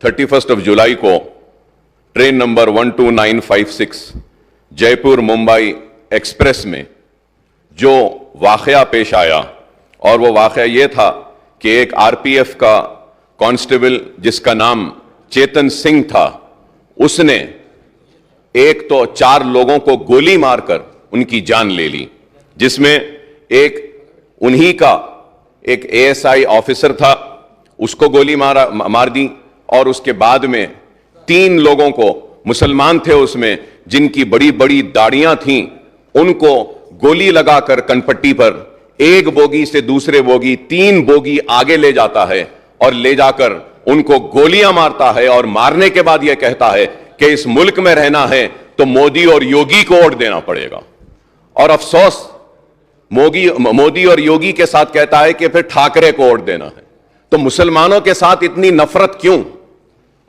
31 जुलाई को train number 12956 Jaipur Mumbai express में जो वाकया पेश आया, और वो वाकया ये था कि एक आरपीएफ का कांस्टेबल जिसका नाम चेतन सिंह था, उसने एक तो 4 लोगों को गोली मारकर उनकी जान ले ली, जिसमें एक उन्हीं का एक एएसआई ऑफिसर था, उसको गोली मार दी। और उसके बाद में 3 लोगों को, मुसलमान थे उसमें, जिनकी बड़ी बड़ी दाढ़ियां थीं, उनको गोली लगाकर कनपट्टी पर एक बोगी से दूसरे बोगी 3 बोगी आगे ले जाता है और ले जाकर उनको गोलियां मारता है, और मारने के बाद यह कहता है कि इस मुल्क में रहना है तो मोदी और योगी को वोट देना पड़ेगा। और अफसोस मोदी और योगी के साथ कहता है कि फिर ठाकरे को वोट देना है। तो मुसलमानों के साथ इतनी नफरत क्यों?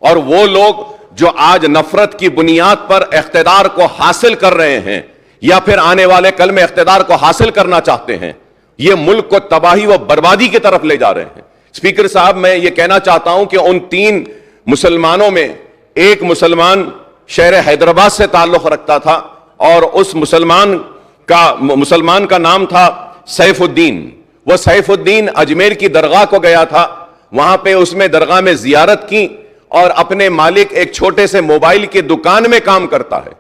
और वो लोग जो आज नफरत की बुनियाद पर इख्तिदार को हासिल कर रहे हैं या फिर आने वाले कल में इख्तिदार को हासिल करना चाहते हैं, ये मुल्क को तबाही व बर्बादी की तरफ ले जा रहे हैं। स्पीकर साहब, मैं ये कहना चाहता हूं कि उन 3 मुसलमानों में एक मुसलमान शहर हैदराबाद से ताल्लुक रखता था, और उस मुसलमान का नाम था सैफुद्दीन। वह सैफुद्दीन अजमेर की दरगाह को गया था, वहां पे उसमें दरगाह में जियारत की, और अपने मालिक एक छोटे से मोबाइल की दुकान में काम करता है,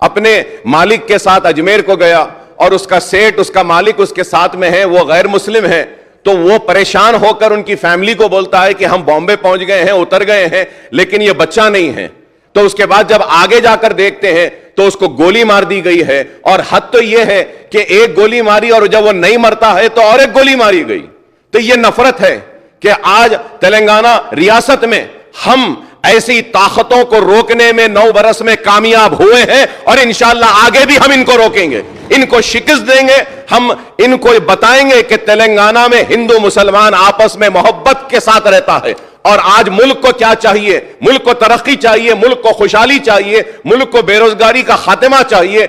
अपने मालिक के साथ अजमेर को गया, और उसका सेठ, उसका मालिक उसके साथ में है, वो गैर मुस्लिम है। तो वो परेशान होकर उनकी फैमिली को बोलता है कि हम बॉम्बे पहुंच गए हैं, उतर गए हैं, लेकिन ये बच्चा नहीं है। तो उसके बाद जब आगे जाकर देखते हैं तो उसको गोली मार दी गई है, और हद तो यह है कि एक गोली मारी और जब वो नहीं मरता है तो और एक गोली मारी गई। तो यह नफरत है कि आज तेलंगाना रियासत में हम ऐसी ताकतों को रोकने में 9 बरस में कामयाब हुए हैं, और इंशाअल्लाह आगे भी हम इनको रोकेंगे, इनको शिकस्त देंगे। हम इनको बताएंगे कि तेलंगाना में हिंदू मुसलमान आपस में मोहब्बत के साथ रहता है। और आज मुल्क को क्या चाहिए? मुल्क को तरक्की चाहिए, मुल्क को खुशहाली चाहिए, मुल्क को बेरोजगारी का खात्मा चाहिए।